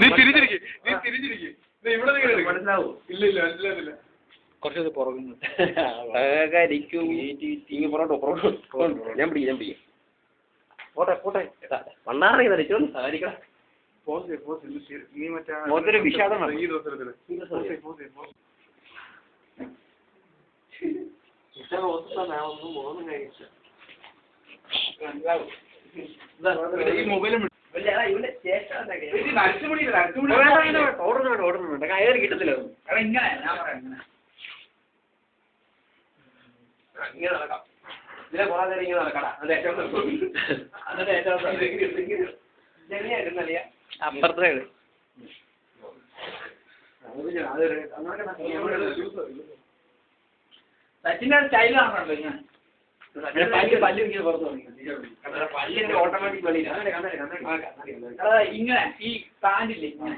നീ തിരിച്ചിരിക്കും ഇവിടെ മനസ്സിലാവൂ. ഇല്ല മനസ്സിലാവില്ല. കുറച്ചത് പുറകുന്നു ഞാൻ പിടിക്കാം പോട്ടെ വണ്ണാറങ്ങി ധരിച്ചോ സാധിക്കണം. മൊത്തം വിഷാദമാണ് ഈ ദിവസത്തില്. മൊബൈലും ഓർഡർ കയറി കിട്ടത്തില്ല. ഇങ്ങനെ നടക്കാം. ഇതിലെ കുറെ നേരം ഇങ്ങനെ നടക്കടാ. അപ്പുറത്തെ സച്ചിന്റെ സ്റ്റൈൽ കാണുന്നുണ്ടോ ഞാൻ പല്ല് ഇങ്ങനെ പുറത്ത് പല്ലിന്റെ ഓട്ടോമാറ്റിക് വെളിയില്ല. ഇങ്ങനെ ഈ പാൻറ്റില്ലേ ഇങ്ങനെ